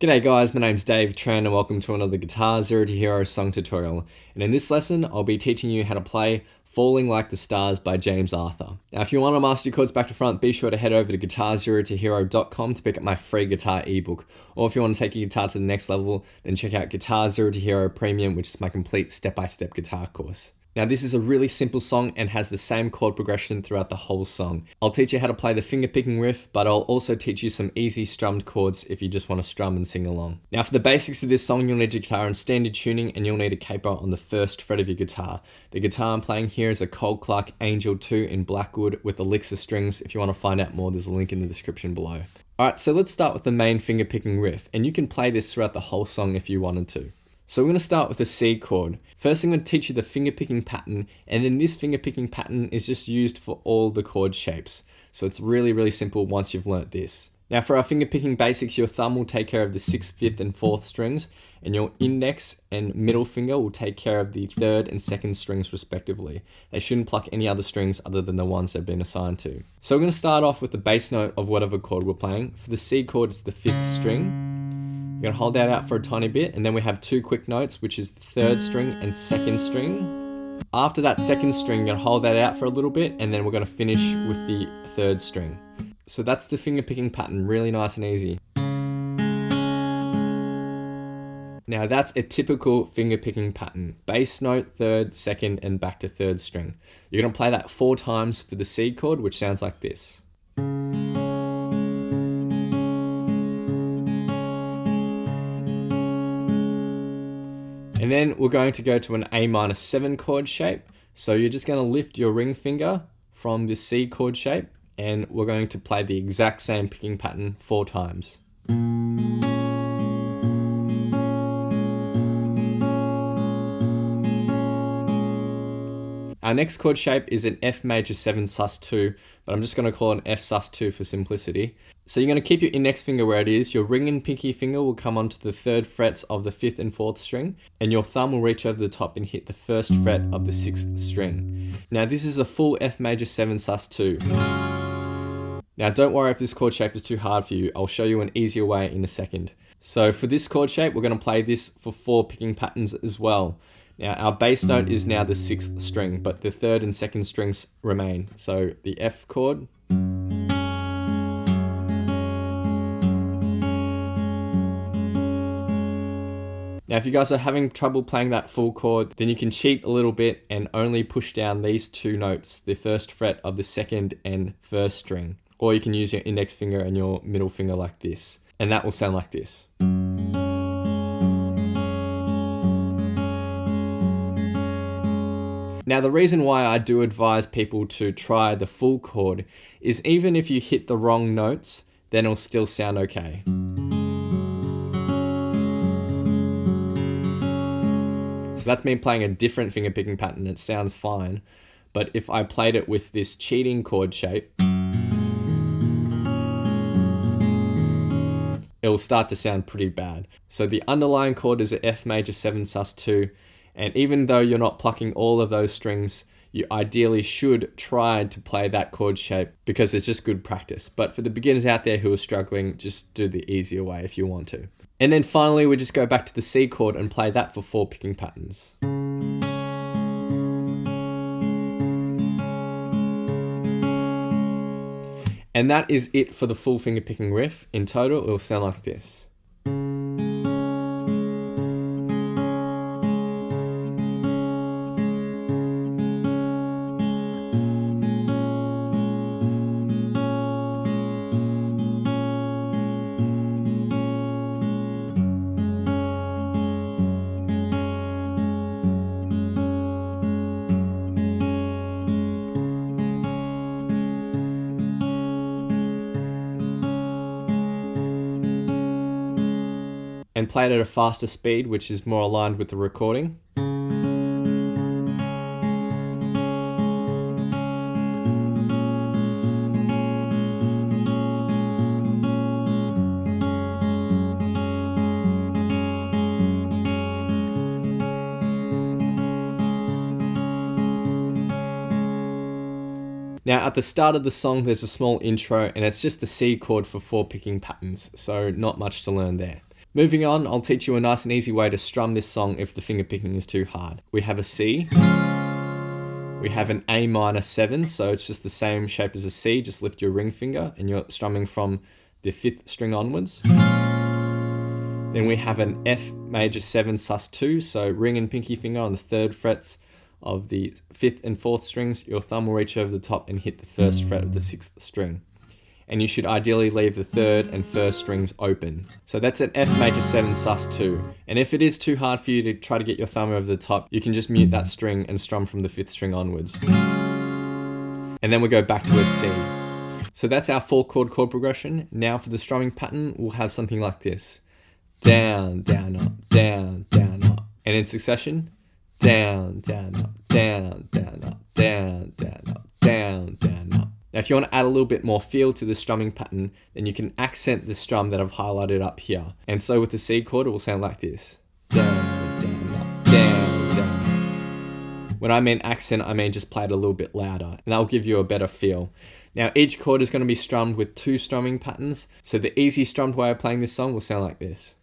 G'day guys, my name's Dave Tran and welcome to another Guitar Zero to Hero song tutorial. And in this lesson, I'll be teaching you how to play Falling Like the Stars by James Arthur. Now if you want to master your chords back to front, be sure to head over to guitarzerotohero.com to pick up my free guitar ebook. Or if you want to take your guitar to the next level, then check out Guitar Zero to Hero Premium, which is my complete step-by-step guitar course. Now this is a really simple song and has the same chord progression throughout the whole song. I'll teach you how to play the fingerpicking riff, but I'll also teach you some easy strummed chords if you just want to strum and sing along. Now for the basics of this song, you'll need your guitar in standard tuning and you'll need a capo on the first fret of your guitar. The guitar I'm playing here is a Cole Clark Angel 2 in Blackwood with Elixir strings. If you want to find out more, there's a link in the description below. Alright, so let's start with the main fingerpicking riff, and you can play this throughout the whole song if you wanted to. So we're going to start with a C chord. First I'm going to teach you the fingerpicking pattern, and then this fingerpicking pattern is just used for all the chord shapes. So it's really simple once you've learnt this. Now for our fingerpicking basics, your thumb will take care of the 6th, 5th and 4th strings, and your index and middle finger will take care of the 3rd and 2nd strings respectively. They shouldn't pluck any other strings other than the ones they've been assigned to. So we're going to start off with the bass note of whatever chord we're playing. For the C chord, it's the 5th string. You're going to hold that out for a tiny bit, and then we have 2 quick notes, which is the 3rd string and 2nd string. After that 2nd string, you're going to hold that out for a little bit, and then we're going to finish with the 3rd string. So that's the fingerpicking pattern, really nice and easy. Now that's a typical fingerpicking pattern. Bass note, 3rd, 2nd, and back to 3rd string. You're going to play that 4 times for the C chord, which sounds like this. And then we're going to go to an A minor 7 chord shape. So you're just going to lift your ring finger from this C chord shape, and we're going to play the exact same picking pattern 4 times. Our next chord shape is an F major 7 sus2, but I'm just going to call it an F sus2 for simplicity. So you're going to keep your index finger where it is, your ring and pinky finger will come onto the 3rd frets of the 5th and 4th string, and your thumb will reach over the top and hit the 1st fret of the 6th string. Now this is a full F major 7 sus2. Now don't worry if this chord shape is too hard for you, I'll show you an easier way in a second. So for this chord shape, we're going to play this for 4 picking patterns as well. Now our bass note is now the 6th string, but the 3rd and 2nd strings remain. So the F chord. Now if you guys are having trouble playing that full chord, then you can cheat a little bit and only push down these 2 notes, the 1st fret of the 2nd and 1st string. Or you can use your index finger and your middle finger like this. And that will sound like this. Now the reason why I do advise people to try the full chord is even if you hit the wrong notes, then it'll still sound okay. So that's me playing a different fingerpicking pattern, it sounds fine. But if I played it with this cheating chord shape, it'll start to sound pretty bad. So the underlying chord is a F major 7 sus2. And even though you're not plucking all of those strings, you ideally should try to play that chord shape because it's just good practice. But for the beginners out there who are struggling, just do the easier way if you want to. And then finally, we just go back to the C chord and play that for 4 picking patterns. And that is it for the full fingerpicking riff. In total, it will sound like this. And play it at a faster speed, which is more aligned with the recording. Now at the start of the song there's a small intro and it's just the C chord for 4 picking patterns, so not much to learn there. Moving on, I'll teach you a nice and easy way to strum this song if the finger picking is too hard. We have a C, we have an A minor 7, so it's just the same shape as a C, just lift your ring finger and you're strumming from the 5th string onwards. Then we have an F major 7 sus2, so ring and pinky finger on the 3rd frets of the 5th and 4th strings, your thumb will reach over the top and hit the 1st fret of the 6th string. And you should ideally leave the 3rd and 1st strings open. So that's an F major 7 sus2. And if it is too hard for you to try to get your thumb over the top, you can just mute that string and strum from the 5th string onwards. And then we go back to a C. So that's our 4-chord chord progression. Now for the strumming pattern, we'll have something like this. Down, down, up, down, down, up. And in succession, down, down, up, down, down, up, down, down, up, down, down, up. Now if you want to add a little bit more feel to the strumming pattern, then you can accent the strum that I've highlighted up here. And so with the C chord, it will sound like this. Down, down, up, down, down, up. When I mean accent, I mean just play it a little bit louder, and that'll give you a better feel. Now each chord is going to be strummed with 2 strumming patterns, so the easy strummed way of playing this song will sound like this.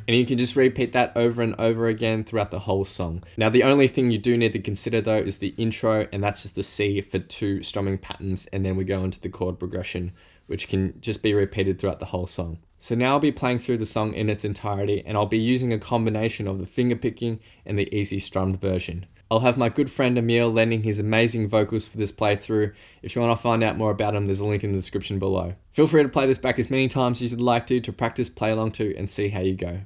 And you can just repeat that over and over again throughout the whole song. Now the only thing you do need to consider though is the intro, and that's just the C for 2 strumming patterns, and then we go into the chord progression, which can just be repeated throughout the whole song. So now I'll be playing through the song in its entirety, and I'll be using a combination of the finger picking and the easy strummed version. I'll have my good friend Emil lending his amazing vocals for this playthrough. If you want to find out more about him, there's a link in the description below. Feel free to play this back as many times as you'd like to practice, play along to, and see how you go.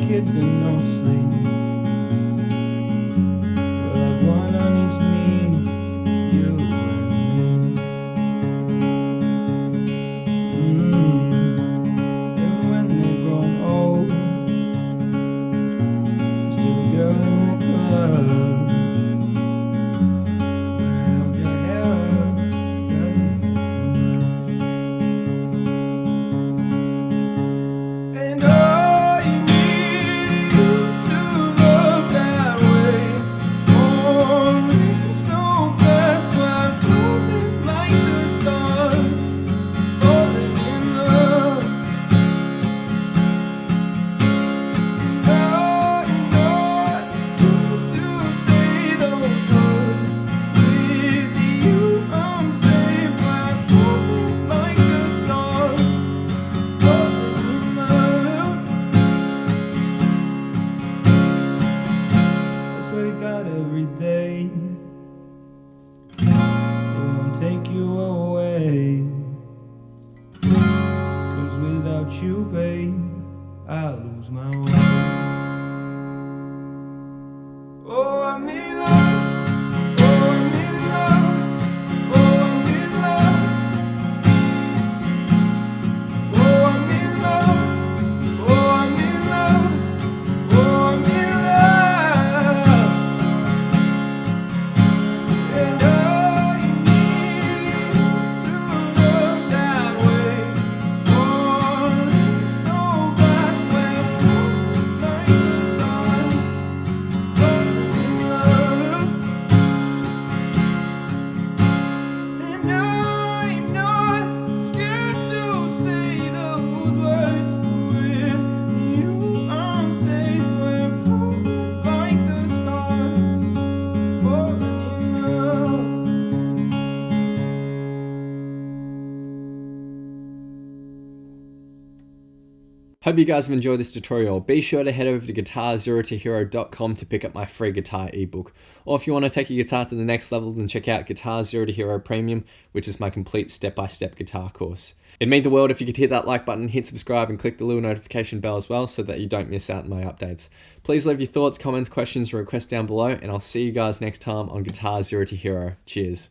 Kids and no sleep. We'll have one on each knee, you and me. And when they grow old, still a girl in the club. When I held your hair up, 'cause you had too much. And every day, it won't take you away, 'cause without you, babe, I lose my way. Oh, I'm in love. Oh, I'm in love. Oh, I'm in love. Oh, I'm in love. Oh, I'm in love. Oh, I'm in love. Hope you guys have enjoyed this tutorial. Be sure to head over to guitar0tohero.com to pick up my free guitar ebook. Or if you want to take your guitar to the next level, then check out Guitar Zero to Hero Premium, which is my complete step-by-step guitar course. It'd mean the world if you could hit that like button, hit subscribe, and click the little notification bell as well so that you don't miss out on my updates. Please leave your thoughts, comments, questions, or requests down below, and I'll see you guys next time on Guitar Zero to Hero. Cheers.